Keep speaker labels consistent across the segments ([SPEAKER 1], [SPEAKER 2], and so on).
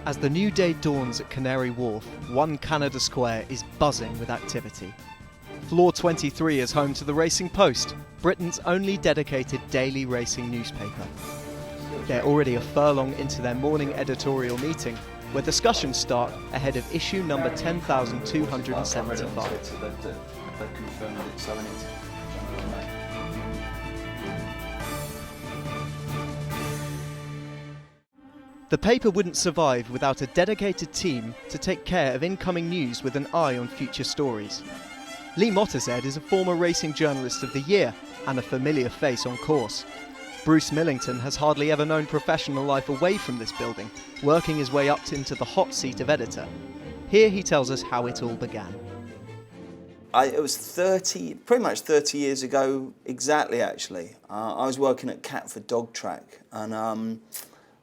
[SPEAKER 1] As the new day dawns at Canary Wharf, One Canada Square is buzzing with activity. Floor 23 is home to the Racing Post, Britain's only dedicated daily racing newspaper. They're already a furlong into their morning editorial meeting, where discussions start ahead of issue number 10,275. The paper wouldn't survive without a dedicated team to take care of incoming news with an eye on future stories. Lee Mottershead is a former Racing Journalist of the Year and a familiar face on course. Bruce Millington has hardly ever known professional life away from this building, working his way up into the hot seat of editor. Here he tells us how it all began.
[SPEAKER 2] It was pretty much 30 years ago exactly, actually. I was working at Catford Dog Track, and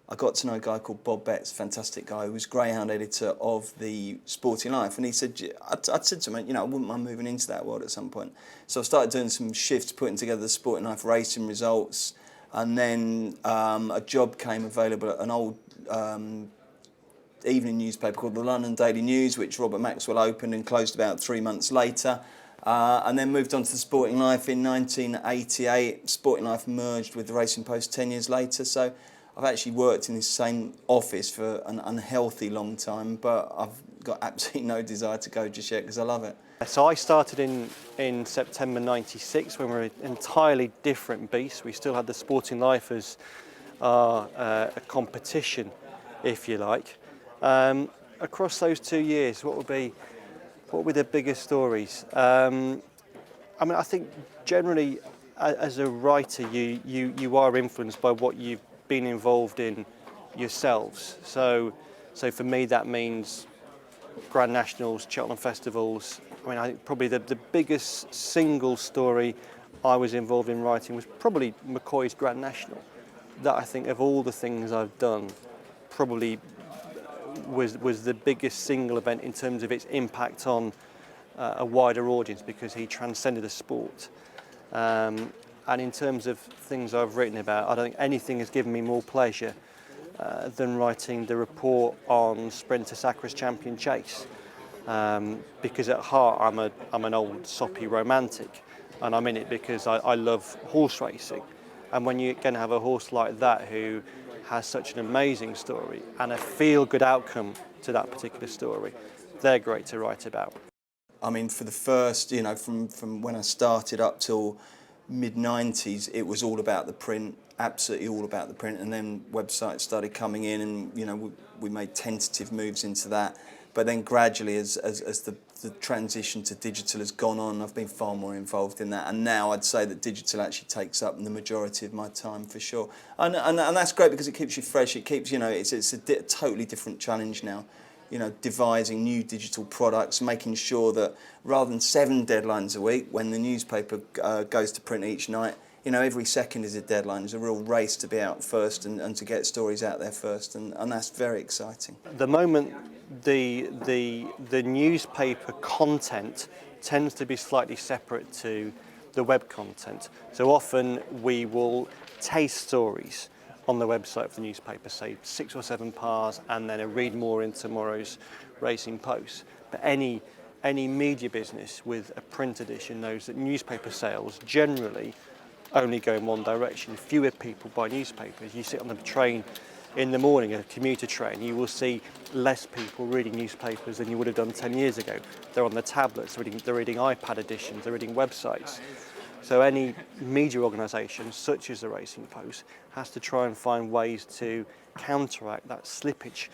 [SPEAKER 2] I got to know a guy called Bob Betts, fantastic guy, who was Greyhound editor of the Sporting Life. And he said, I'd said to him, I wouldn't mind moving into that world at some point. So I started doing some shifts, putting together the Sporting Life racing results. And then a job came available at an old evening newspaper called the London Daily News, which Robert Maxwell opened and closed about 3 months later. And then moved on to the Sporting Life in 1988. Sporting Life merged with the Racing Post 10 years later. So I've actually worked in this same office for an unhealthy long time, but I've got absolutely no desire to go just yet because I love it.
[SPEAKER 3] So I started in September '96 when we were an entirely different beast. We still had the Sporting Life as a competition, if you like. Across those 2 years, what were the biggest stories? I think generally as a writer you are influenced by what you've been involved in yourselves. So for me that means Grand Nationals, Cheltenham Festivals. I think probably the biggest single story I was involved in writing was probably McCoy's Grand National. That, I think, of all the things I've done, probably was the biggest single event in terms of its impact on a wider audience, because he transcended the sport. And in terms of things I've written about, I don't think anything has given me more pleasure than writing the report on Sprinter Sacra's Champion Chase. Because at heart I'm an old soppy romantic, and I'm in it because I love horse racing. And when you're going to have a horse like that who has such an amazing story and a feel-good outcome to that particular story, they're great to write about.
[SPEAKER 2] For the first, from when I started up till mid-90s, it was all about the print, absolutely all about the print, and then websites started coming in, and we made tentative moves into that. But then gradually, as the transition to digital has gone on, I've been far more involved in that, and now I'd say that digital actually takes up the majority of my time for sure. And that's great because it keeps you fresh. It keeps it's a totally different challenge now. Devising new digital products, making sure that rather than 7 deadlines a week, when the newspaper goes to print each night, every second is a deadline. There's a real race to be out first and to get stories out there first, and that's very exciting.
[SPEAKER 3] The moment the newspaper content tends to be slightly separate to the web content. So often we will taste stories on the website of the newspaper, say 6 or 7 pars, and then a read more in tomorrow's Racing Post. But any media business with a print edition knows that newspaper sales generally only go in one direction. Fewer people buy newspapers. You sit on the train in the morning, a commuter train, you will see less people reading newspapers than you would have done 10 years ago. They're on their tablets, they're reading iPad editions, they're reading websites. So any media organisation, such as the Racing Post, has to try and find ways to counteract that slippage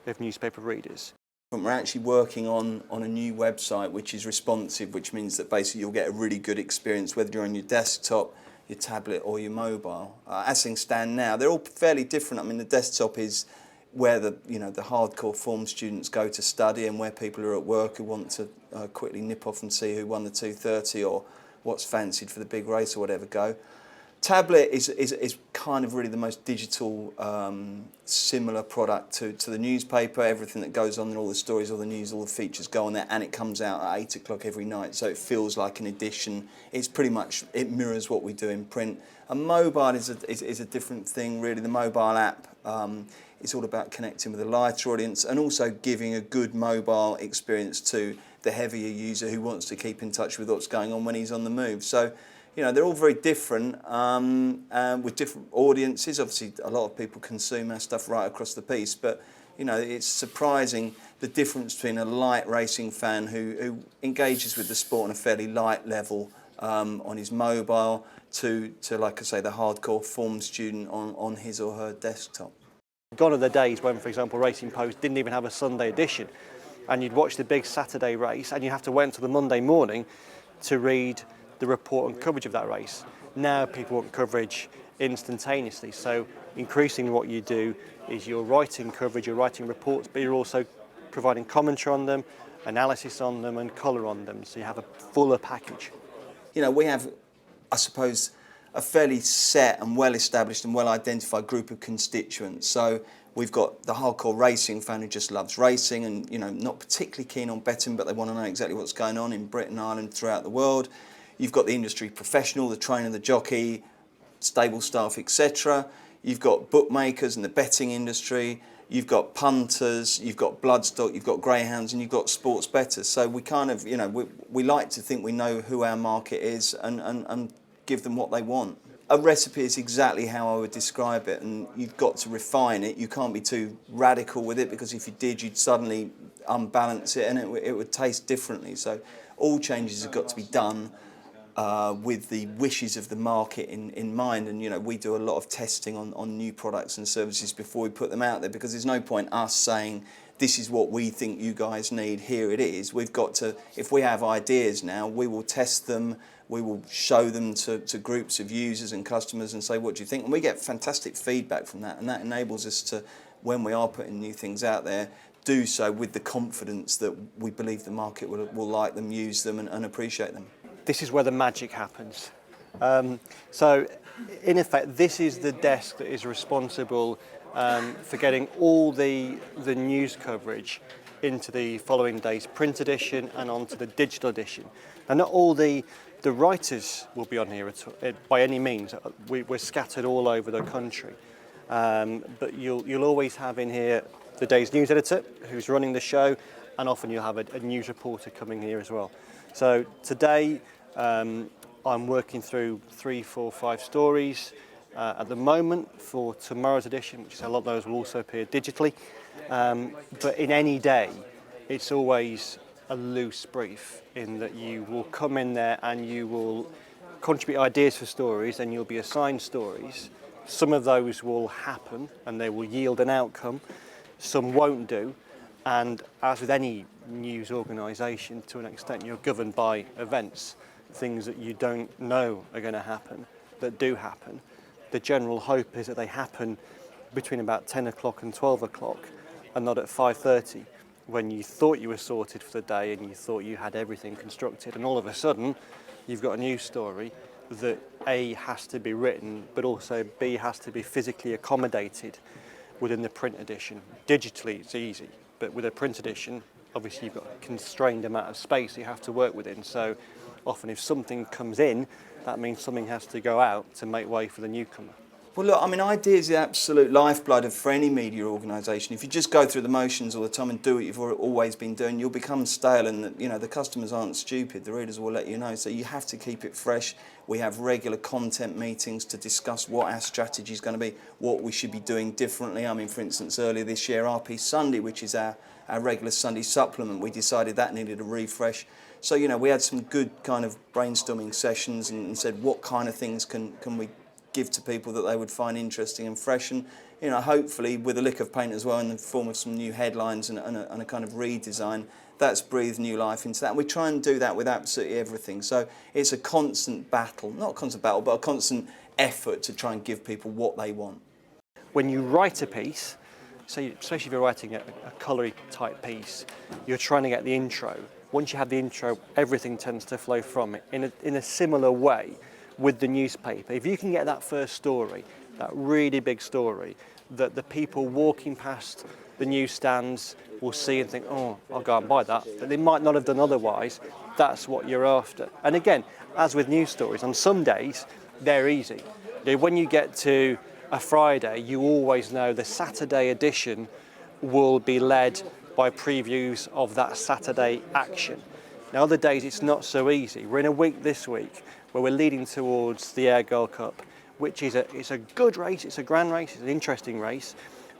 [SPEAKER 3] of newspaper readers.
[SPEAKER 2] We're actually working on a new website which is responsive, which means that basically you'll get a really good experience whether you're on your desktop, your tablet or your mobile. As things stand now, they're all fairly different. The desktop is where the hardcore form students go to study, and where people are at work who want to quickly nip off and see who won the 230 or what's fancied for the big race or whatever go. Tablet is kind of really the most digital, similar product to the newspaper. Everything that goes on and all the stories, all the news, all the features go on there, and it comes out at 8 o'clock every night, so it feels like an edition. It's pretty much, it mirrors what we do in print. And mobile is a different thing, really. The mobile app It's all about connecting with a lighter audience and also giving a good mobile experience to the heavier user who wants to keep in touch with what's going on when he's on the move. So, you know, they're all very different with different audiences. Obviously, a lot of people consume our stuff right across the piece, but, you know, it's surprising the difference between a light racing fan who engages with the sport on a fairly light level on his mobile to, like I say, the hardcore form student on his or her desktop.
[SPEAKER 3] Gone are the days when, for example, Racing Post didn't even have a Sunday edition, and you'd watch the big Saturday race and you have to wait until the Monday morning to read the report and coverage of that race. Now people want coverage instantaneously, so increasingly what you do is you're writing coverage, you're writing reports, but you're also providing commentary on them, analysis on them and colour on them, so you have a fuller package.
[SPEAKER 2] You know, we have, I suppose, a fairly set and well-established and well-identified group of constituents. So we've got the hardcore racing fan who just loves racing and, you know, not particularly keen on betting, but they want to know exactly what's going on in Britain, Ireland, throughout the world. You've got the industry professional, the trainer, the jockey, stable staff, etc. You've got bookmakers and the betting industry. You've got punters, you've got bloodstock, you've got greyhounds, and you've got sports bettors. So we kind of, you know, we like to think we know who our market is and give them what they want. A recipe is exactly how I would describe it, and you've got to refine it. You can't be too radical with it, because if you did, you'd suddenly unbalance it and it would taste differently. So all changes have got to be done with the wishes of the market in mind. And, you know, we do a lot of testing on new products and services before we put them out there, because there's no point us saying, this is what we think you guys need, here it is. We've got to, if we have ideas now, we will test them, we will show them to groups of users and customers and say, what do you think? And we get fantastic feedback from that, and that enables us to, when we are putting new things out there, do so with the confidence that we believe the market will like them, use them and appreciate them.
[SPEAKER 3] This is where the magic happens. So, in effect, this is the desk that is responsible for getting all the news coverage into the following day's print edition and onto the digital edition. And not all the writers will be on here by any means. We're scattered all over the country. But you'll always have in here the day's news editor who's running the show, and often you'll have a news reporter coming here as well. So today I'm working through 3, 4, 5 stories at the moment for tomorrow's edition, which is a lot of those will also appear digitally. But in any day, it's always a loose brief, in that you will come in there and you will contribute ideas for stories and you'll be assigned stories. Some of those will happen and they will yield an outcome, some won't do. And as with any news organisation, to an extent, you're governed by events, things that you don't know are going to happen, that do happen. The general hope is that they happen between about 10 o'clock and 12 o'clock and not at 5:30, when you thought you were sorted for the day and you thought you had everything constructed, and all of a sudden you've got a news story that A, has to be written, but also B, has to be physically accommodated within the print edition. Digitally it's easy, but with a print edition, obviously you've got a constrained amount of space you have to work within. So often if something comes in, that means something has to go out to make way for the newcomer.
[SPEAKER 2] Well, look, I mean, ideas are the absolute lifeblood for any media organisation. If you just go through the motions all the time and do what you've always been doing, you'll become stale, and, you know, the customers aren't stupid. The readers will let you know. So you have to keep it fresh. We have regular content meetings to discuss what our strategy is going to be, what we should be doing differently. I mean, for instance, earlier this year, RP Sunday, which is our regular Sunday supplement, we decided that needed a refresh. So, you know, we had some good kind of brainstorming sessions and said, what kind of things can we give to people that they would find interesting and fresh, and, you know, hopefully with a lick of paint as well, in the form of some new headlines and a kind of redesign, that's breathed new life into that. And we try and do that with absolutely everything. So it's a constant battle, not a constant battle, but a constant effort to try and give people what they want.
[SPEAKER 3] When you write a piece, so especially if you're writing a colour type piece, you're trying to get the intro. Once you have the intro, everything tends to flow from it. In a similar way with the newspaper, if you can get that first story, that really big story, that the people walking past the newsstands will see and think, oh, I'll go and buy that, but they might not have done otherwise, that's what you're after. And again, as with news stories, on some days, they're easy. When you get to a Friday, you always know the Saturday edition will be led by previews of that Saturday action. Now, other days it's not so easy. We're in a week this week where we're leading towards the Air Gold Cup, which is it's a good race, it's a grand race, it's an interesting race,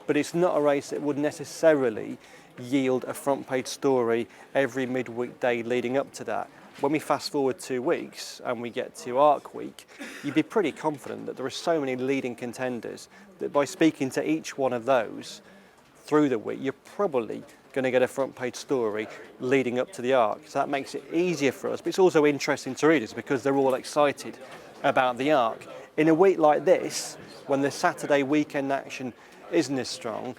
[SPEAKER 3] but it's not a race that would necessarily yield a front page story every midweek day leading up to that. When we fast forward 2 weeks and we get to Arc Week, you'd be pretty confident that there are so many leading contenders that by speaking to each one of those through the week, you're probably going to get a front page story leading up to the Arc. So that makes it easier for us, but it's also interesting to readers because they're all excited about the Arc. In a week like this, when the Saturday weekend action isn't as strong,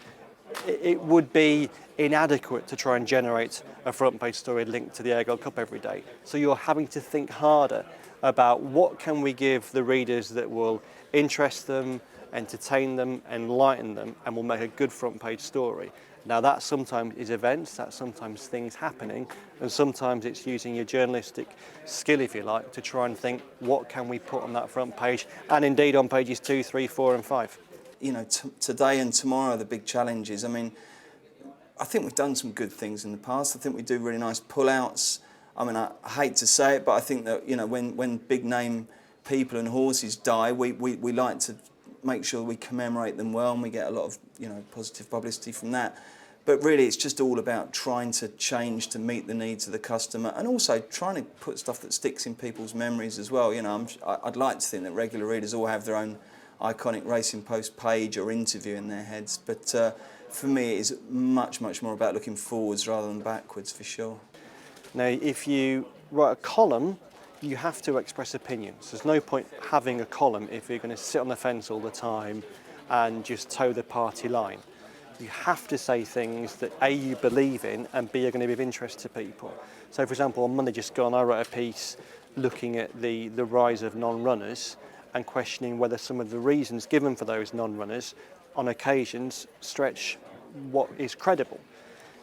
[SPEAKER 3] it would be inadequate to try and generate a front page story linked to the Air Gold Cup every day. So you're having to think harder about what can we give the readers that will interest them, entertain them, enlighten them, and will make a good front page story. Now that sometimes is events, that's sometimes things happening, and sometimes it's using your journalistic skill, if you like, to try and think what can we put on that front page, and indeed on pages 2, 3, 4 and 5.
[SPEAKER 2] You know, today and tomorrow are the big challenges. I mean, I think we've done some good things in the past. I think we do really nice pull-outs. I mean, I hate to say it, but I think that, you know, when big name people and horses die, we like to make sure we commemorate them well, and we get a lot of, you know, positive publicity from that. But really, it's just all about trying to change to meet the needs of the customer, and also trying to put stuff that sticks in people's memories as well. You know, I'd like to think that regular readers all have their own iconic Racing Post page or interview in their heads, but for me, it is much more about looking forwards rather than backwards, for sure.
[SPEAKER 3] Now, if you write a column, you have to express opinions. There's no point having a column if you're going to sit on the fence all the time and just toe the party line. You have to say things that A, you believe in, and B, are going to be of interest to people. So, for example, on Monday just gone, I wrote a piece looking at the rise of non-runners and questioning whether some of the reasons given for those non-runners on occasions stretch what is credible.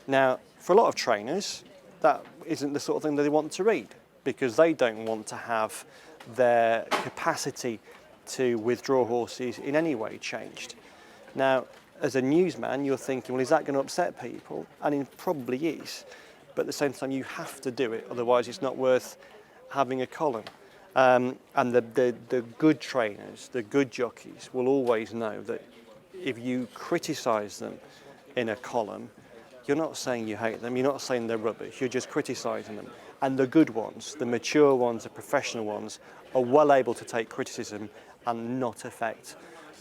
[SPEAKER 3] Now, for a lot of trainers, that isn't the sort of thing that they want to read, because they don't want to have their capacity to withdraw horses in any way changed. Now, as a newsman, you're thinking, well, is that going to upset people? And it probably is. But at the same time, you have to do it, otherwise it's not worth having a column. And the good trainers, the good jockeys, will always know that if you criticise them in a column, you're not saying you hate them, you're not saying they're rubbish, you're just criticising them. And the good ones, the mature ones, the professional ones, are well able to take criticism and not affect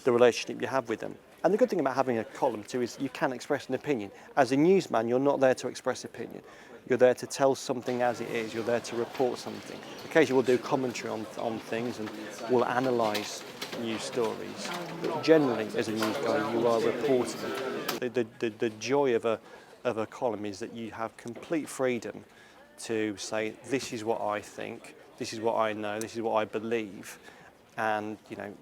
[SPEAKER 3] the relationship you have with them. And the good thing about having a column too is you can express an opinion. As a newsman, you're not there to express opinion. You're there to tell something as it is. You're there to report something. Occasionally we'll do commentary on things and we'll analyse news stories. But generally, as a news guy, you are reporting. The joy of a column is that you have complete freedom to say, this is what I think, this is what I know, this is what I believe, and you know,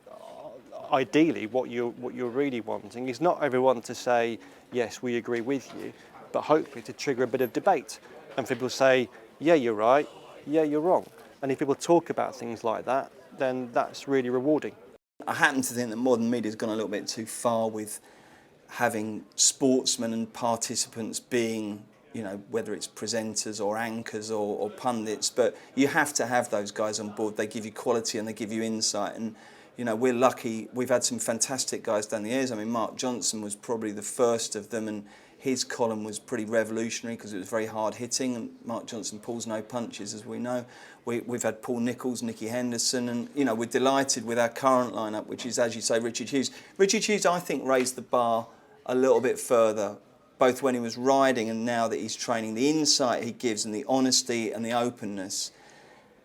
[SPEAKER 3] ideally, what you're really wanting is not everyone to say, yes, we agree with you, but hopefully to trigger a bit of debate. And people say, yeah, you're right, yeah, you're wrong. And if people talk about things like that, then that's really rewarding.
[SPEAKER 2] I happen to think that modern media's gone a little bit too far with having sportsmen and participants being, you know, whether it's presenters or anchors or pundits, but you have to have those guys on board. They give you quality and they give you insight. And you know, we're lucky, we've had some fantastic guys down the years. I mean, Mark Johnson was probably the first of them, and his column was pretty revolutionary because it was very hard hitting, and Mark Johnson pulls no punches, as we know. We've had Paul Nicholls, Nicky Henderson, and you know, we're delighted with our current lineup, which is, as you say, Richard Hughes. Richard Hughes, I think, raised the bar a little bit further, both when he was riding and now that he's training. The insight he gives and the honesty and the openness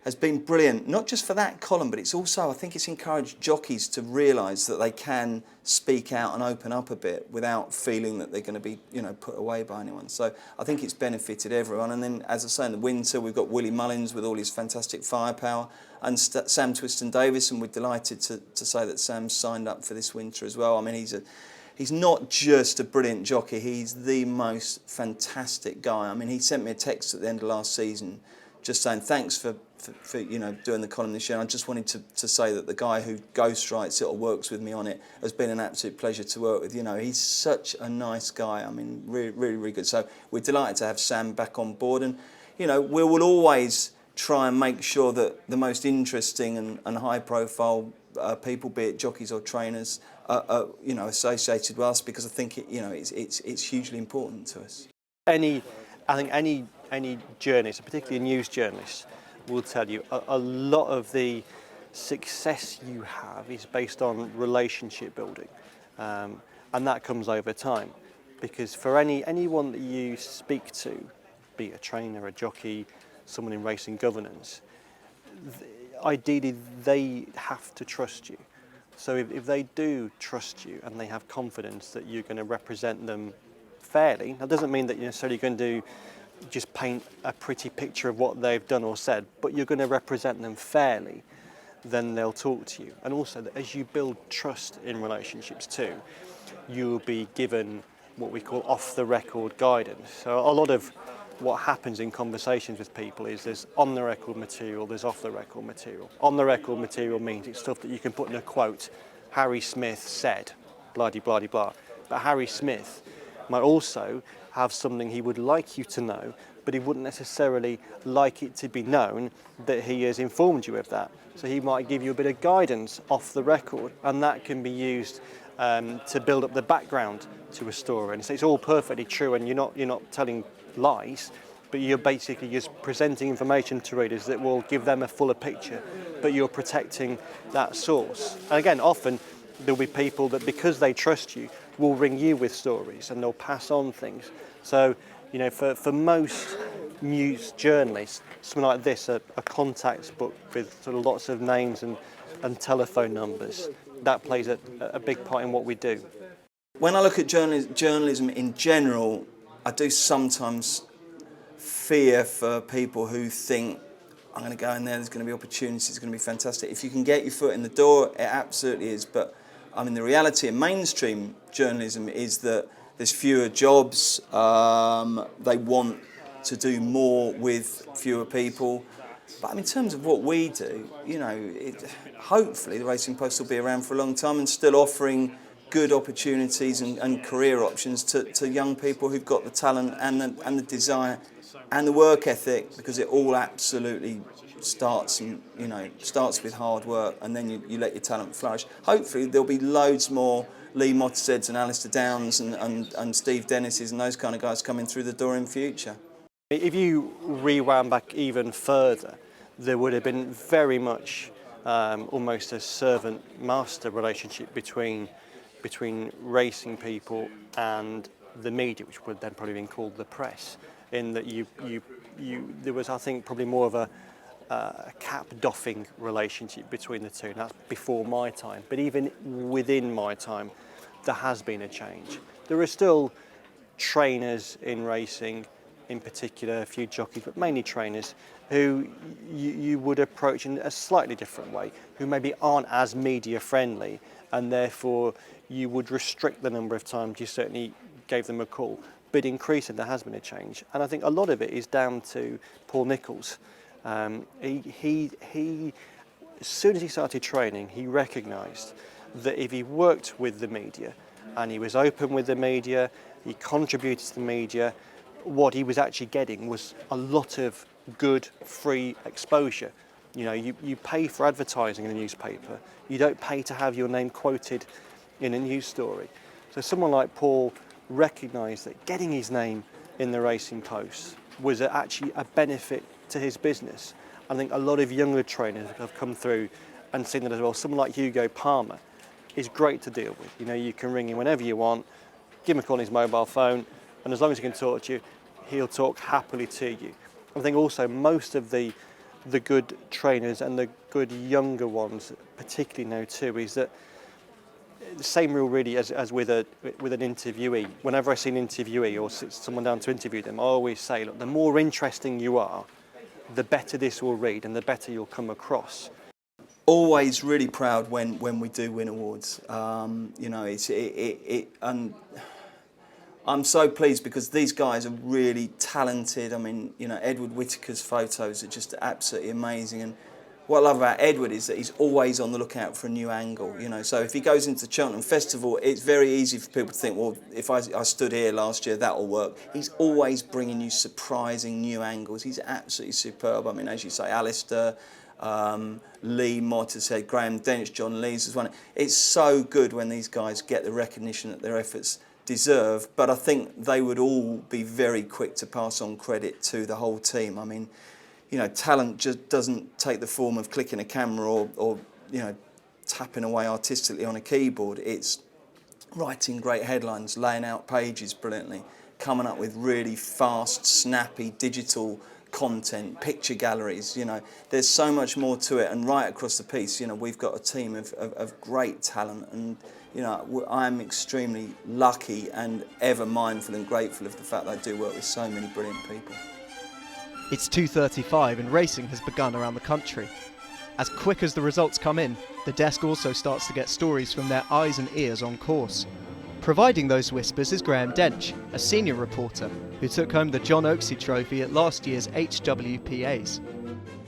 [SPEAKER 2] has been brilliant, not just for that column, but it's also, I think it's encouraged jockeys to realise that they can speak out and open up a bit without feeling that they're going to be, you know, put away by anyone. So I think it's benefited everyone. And then, as I say, in the winter, we've got Willie Mullins with all his fantastic firepower, and Sam Twiston-Davis, and we're delighted to say that Sam's signed up for this winter as well. I mean, he's not just a brilliant jockey, he's the most fantastic guy. I mean, he sent me a text at the end of last season just saying thanks for you know, doing the column this year. And I just wanted to say that the guy who ghostwrites it or works with me on it has been an absolute pleasure to work with. You know, he's such a nice guy. I mean, really, really, really good. So we're delighted to have Sam back on board, and you know, we will always try and make sure that the most interesting and high-profile people, be it jockeys or trainers, are you know, associated with us, because I think you know, it's hugely important to us.
[SPEAKER 3] I think any journalist, particularly a news journalist, will tell you a lot of the success you have is based on relationship building, and that comes over time, because for anyone that you speak to, be it a trainer, a jockey, someone in racing governance, ideally they have to trust you. So if they do trust you and they have confidence that you're going to represent them fairly, that doesn't mean that you're necessarily going to just paint a pretty picture of what they've done or said, but you're going to represent them fairly, then they'll talk to you. And also, that as you build trust in relationships too, you'll be given what we call off-the-record guidance. So a lot of what happens in conversations with people is there's on-the-record material, there's off-the-record material. On-the-record material means it's stuff that you can put in a quote. Harry Smith said, blah-de-blah-de-blah. But Harry Smith might also have something he would like you to know, but he wouldn't necessarily like it to be known that he has informed you of that. So he might give you a bit of guidance off the record, and that can be used to build up the background to a story. And so it's all perfectly true, and you're not telling lies, but you're basically just presenting information to readers that will give them a fuller picture, but you're protecting that source. And again, often there'll be people that, because they trust you, will ring you with stories and they'll pass on things. So, you know, for most news journalists, something like this, a contacts book with sort of lots of names and telephone numbers, that plays a big part in what we do.
[SPEAKER 2] When I look at journalism in general, I do sometimes fear for people who think, I'm going to go in there, there's going to be opportunities, it's going to be fantastic. If you can get your foot in the door, it absolutely is. But I mean, the reality in mainstream journalism is that there's fewer jobs, they want to do more with fewer people. But I mean, in terms of what we do, you know, hopefully the Racing Post will be around for a long time and still offering good opportunities and career options to young people who've got the talent and the desire and the work ethic, because it all absolutely starts with hard work, and then you let your talent flourish. Hopefully there'll be loads more Lee Mottersheads and Alistair Downs and Steve Dennis's and those kind of guys coming through the door in future.
[SPEAKER 3] If you rewound back even further, there would have been very much almost a servant-master relationship between racing people and the media, which would then probably been called the press, in that there was, I think, probably more of a cap-doffing relationship between the two, and that's before my time. But even within my time, there has been a change. There are still trainers in racing, in particular, a few jockeys, but mainly trainers, who you would approach in a slightly different way, who maybe aren't as media friendly, and therefore you would restrict the number of times you certainly gave them a call. But increasingly there has been a change, and I think a lot of it is down to Paul Nicholls. He as soon as he started training, he recognised that if he worked with the media and he was open with the media, he contributed to the media, what he was actually getting was a lot of good free exposure. You know, you pay for advertising in a newspaper. You don't pay to have your name quoted in a news story. So someone like Paul recognised that getting his name in the Racing Post was actually a benefit to his business. I think a lot of younger trainers have come through and seen that as well. Someone like Hugo Palmer is great to deal with. You know, you can ring him whenever you want, give him a call on his mobile phone, and as long as he can talk to you, he'll talk happily to you. I think also most of the good trainers and the good younger ones particularly know too is that the same rule really as with an interviewee. Whenever I see an interviewee or sit someone down to interview them, I always say, look, the more interesting you are, the better this will read and the better you'll come across.
[SPEAKER 2] Always really proud when we do win awards. You know, and I'm so pleased because these guys are really talented. I mean, you know, Edward Whittaker's photos are just absolutely amazing. And what I love about Edward is that he's always on the lookout for a new angle, you know. So if he goes into the Cheltenham Festival, it's very easy for people to think, well, if I stood here last year, that'll work. He's always bringing you surprising new angles. He's absolutely superb. I mean, as you say, Alistair, Lee Mott has said, Graham Dench, John Lees has won it. It's so good when these guys get the recognition that their efforts deserve, but I think they would all be very quick to pass on credit to the whole team. I mean, you know, talent just doesn't take the form of clicking a camera or you know, tapping away artistically on a keyboard. It's writing great headlines, laying out pages brilliantly, coming up with really fast, snappy digital content, picture galleries. You know, there's so much more to it, and right across the piece, you know, we've got a team of great talent, and you know, I'm extremely lucky and ever mindful and grateful of the fact that I do work with so many brilliant people.
[SPEAKER 1] It's 2:35 and racing has begun around the country. As quick as the results come in, the desk also starts to get stories from their eyes and ears on course. Providing those whispers is Graham Dench, a senior reporter who took home the John Oaksey Trophy at last year's HWPAs.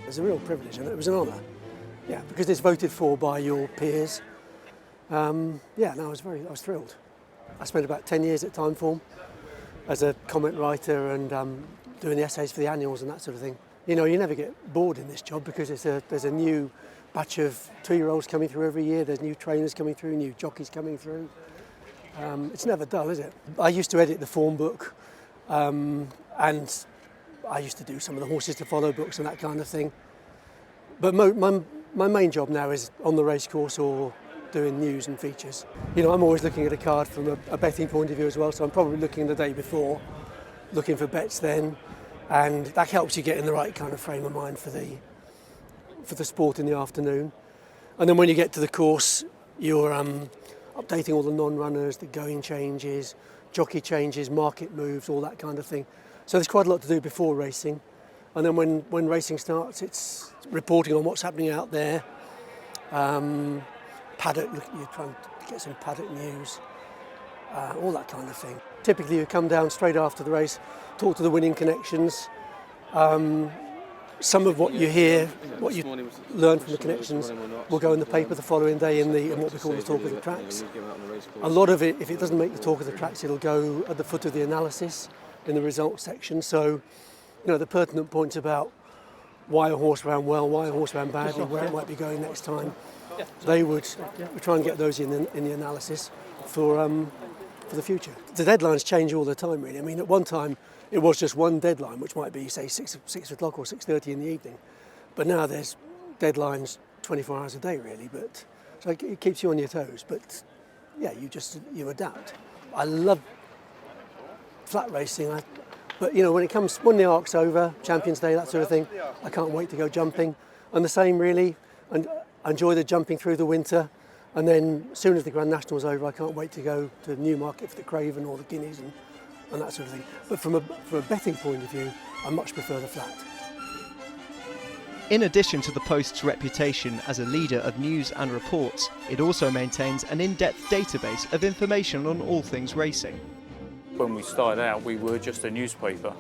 [SPEAKER 4] It was a real privilege and it was an honour, yeah, because it's voted for by your peers. I was thrilled. I spent about 10 years at Timeform as a comment writer and doing the essays for the annuals and that sort of thing. You know, you never get bored in this job because there's a new batch of 2-year-olds coming through every year, there's new trainers coming through, new jockeys coming through. It's never dull, is it? I used to edit the form book and I used to do some of the horses to follow books and that kind of thing. But my main job now is on the racecourse or doing news and features. You know, I'm always looking at a card from a betting point of view as well, so I'm probably looking the day before, looking for bets then, and that helps you get in the right kind of frame of mind for the sport in the afternoon. And then when you get to the course, you're updating all the non-runners, the going changes, jockey changes, market moves, all that kind of thing. So there's quite a lot to do before racing. And then when racing starts, it's reporting on what's happening out there. Paddock, you're trying to get some paddock news, all that kind of thing. Typically you come down straight after the race, talk to the winning connections. Some of what you hear, what you learn from the connections will go in the paper the following day in what we call the talk of the tracks. A lot of it, if it doesn't make the talk of the tracks, it'll go at the foot of the analysis in the results section. So, you know, the pertinent points about why a horse ran well, why a horse ran badly, where it might be going next time, we try and get those in the analysis for the future. The deadlines change all the time, really. I mean, at one time it was just one deadline, which might be, say, 6 o'clock or 6:30 in the evening. But now there's deadlines 24 hours a day, really. But so it keeps you on your toes. But yeah, you adapt. I love flat racing. But you know, when the arc's over, Champions Day, that sort of thing, I can't wait to go jumping. And the same, really. And I enjoy the jumping through the winter. And then as soon as the Grand National's over, I can't wait to go to Newmarket for the Craven or the Guineas and that sort of thing. But from a betting point of view, I much prefer the flat.
[SPEAKER 1] In addition to the Post's reputation as a leader of news and reports, it also maintains an in-depth database of information on all things racing.
[SPEAKER 5] When we started out, we were just a newspaper,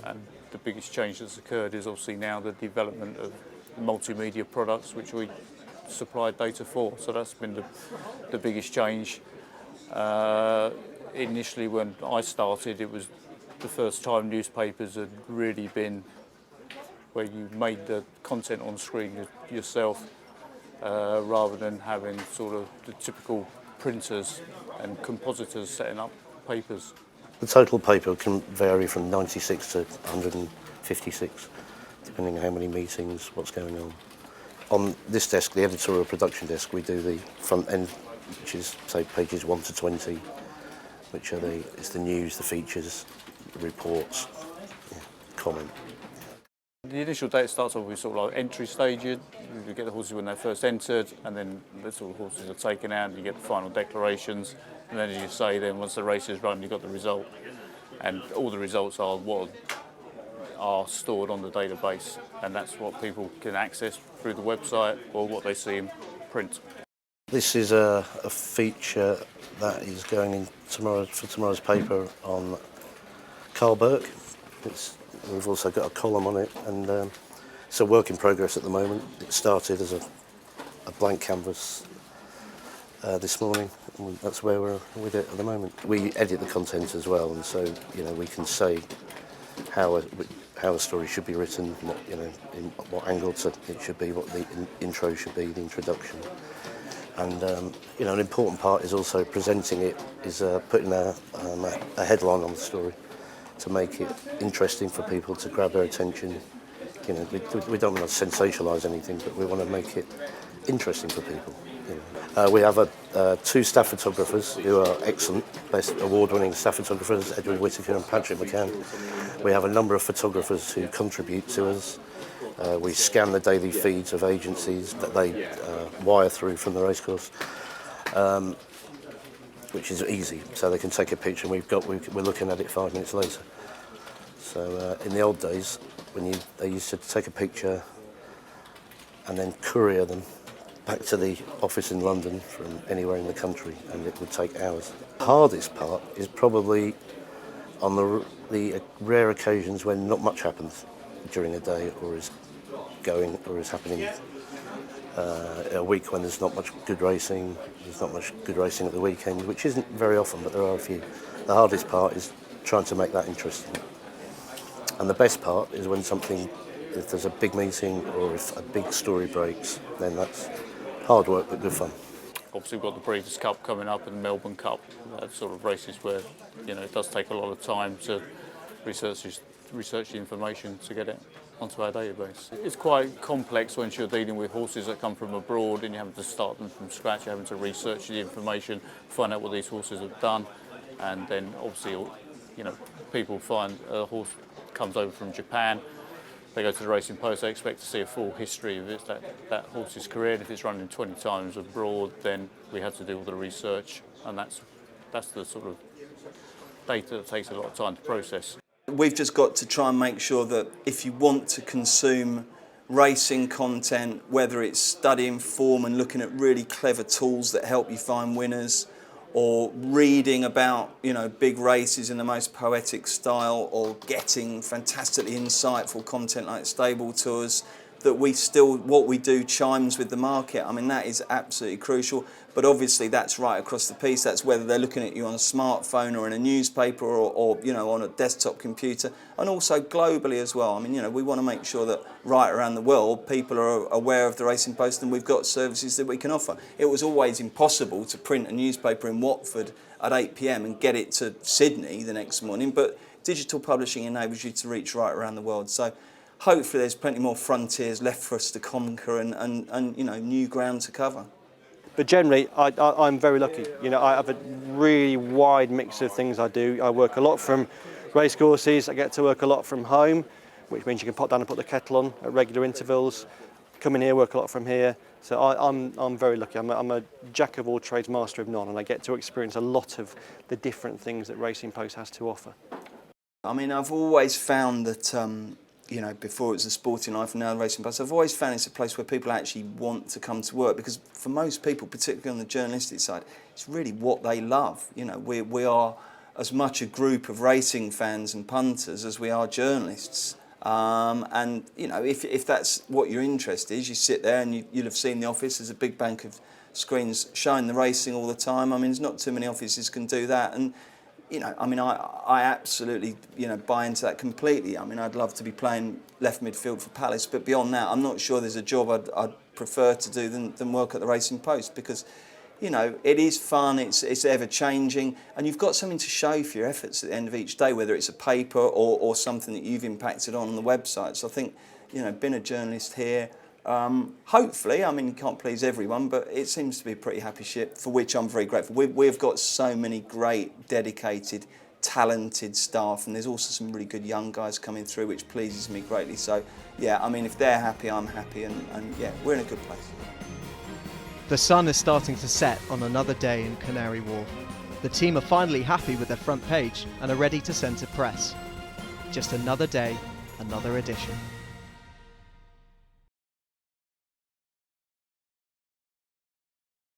[SPEAKER 5] and the biggest change that's occurred is obviously now the development of multimedia products, which we supply data for. So that's been the biggest change. Initially, when I started, it was the first time newspapers had really been where you made the content on screen yourself, rather than having sort of the typical printers and compositors setting up papers.
[SPEAKER 6] The total paper can vary from 96 to 156, depending on how many meetings, what's going on. On this desk, the editorial production desk, we do the front end, which is, say, pages 1 to 20, which are it's the news, the features, the reports, comment.
[SPEAKER 5] The initial data starts off with sort of like entry stages. You get the horses when they're first entered, and then the sort of horses are taken out, and you get the final declarations. And then, as you say, then once the race is run, you've got the result. And all the results are what are stored on the database, and that's what people can access through the website or what they see in print.
[SPEAKER 6] This is a feature that is going in for tomorrow's paper on Carl Burke. We've also got a column on it, and it's a work in progress at the moment. It started as a blank canvas this morning, and that's where we're with it at the moment. We edit the content as well, and so we can say how a story should be written, in what angle it should be, what the intro should be, the introduction. And an important part is also presenting it, is putting a headline on the story to make it interesting for people, to grab their attention. We don't want to sensationalise anything, but we want to make it interesting for people. We have two staff photographers who are excellent, best award-winning staff photographers, Edward Whittaker and Patrick McCann. We have a number of photographers who contribute to us. We scan the daily feeds of agencies that they wire through from the racecourse, which is easy, so they can take a picture and we're looking at it 5 minutes later. So in the old days, they used to take a picture and then courier them back to the office in London from anywhere in the country, and it would take hours. The hardest part is probably on the rare occasions when not much happens during a day, or is happening a week when there's not much good racing. There's not much good racing at the weekend, which isn't very often, but there are a few. The hardest part is trying to make that interesting. And the best part is when if there's a big meeting or if a big story breaks, then that's hard work but good fun.
[SPEAKER 5] Obviously we've got the Breeders' Cup coming up and the Melbourne Cup, sort of races where it does take a lot of time to research the information to get it onto our database. It's quite complex once you're dealing with horses that come from abroad and you're having to start them from scratch, you're having to research the information, find out what these horses have done, and then obviously people find a horse comes over from Japan, they go to the Racing Post, they expect to see a full history of that horse's career, and if it's running 20 times abroad, then we had to do all the research, and that's the sort of data that takes a lot of time to process.
[SPEAKER 2] We've just got to try and make sure that if you want to consume racing content, whether it's studying form and looking at really clever tools that help you find winners, or reading about big races in the most poetic style, or getting fantastically insightful content like stable tours, that what we do chimes with the market. I mean, that is absolutely crucial, but obviously that's right across the piece. That's whether they're looking at you on a smartphone or in a newspaper or on a desktop computer, and also globally as well. I mean, we want to make sure that right around the world people are aware of the Racing Post, and we've got services that we can offer. It was always impossible to print a newspaper in Watford at 8 p.m. and get it to Sydney the next morning, but digital publishing enables you to reach right around the world. So hopefully there's plenty more frontiers left for us to conquer and new ground to cover.
[SPEAKER 3] But generally, I'm very lucky. I have a really wide mix of things I do. I work a lot from racecourses. I get to work a lot from home, which means you can pop down and put the kettle on at regular intervals. Come in here, work a lot from here. So I'm very lucky. I'm a jack of all trades, master of none, and I get to experience a lot of the different things that Racing Post has to offer.
[SPEAKER 2] I mean, I've always found that before it was the Sporting Life and now the Racing Post, I've always found it's a place where people actually want to come to work, because for most people, particularly on the journalistic side, it's really what they love. We are as much a group of racing fans and punters as we are journalists. And if that's what your interest is, you sit there and you'll have seen the office. There's a big bank of screens showing the racing all the time. I mean, there's not too many offices can do that. And I absolutely, buy into that completely. I mean, I'd love to be playing left midfield for Palace, but beyond that, I'm not sure there's a job I'd prefer to do than work at the Racing Post, because, it is fun, it's ever-changing, and you've got something to show for your efforts at the end of each day, whether it's a paper or something that you've impacted on the website. So I think, being a journalist here, hopefully, I mean, you can't please everyone, but it seems to be a pretty happy ship, for which I'm very grateful. We've got so many great, dedicated, talented staff, and there's also some really good young guys coming through, which pleases me greatly. So, yeah, I mean, if they're happy, I'm happy, and yeah, we're in a good place.
[SPEAKER 1] The sun is starting to set on another day in Canary Wharf. The team are finally happy with their front page and are ready to send to press. Just another day, another edition.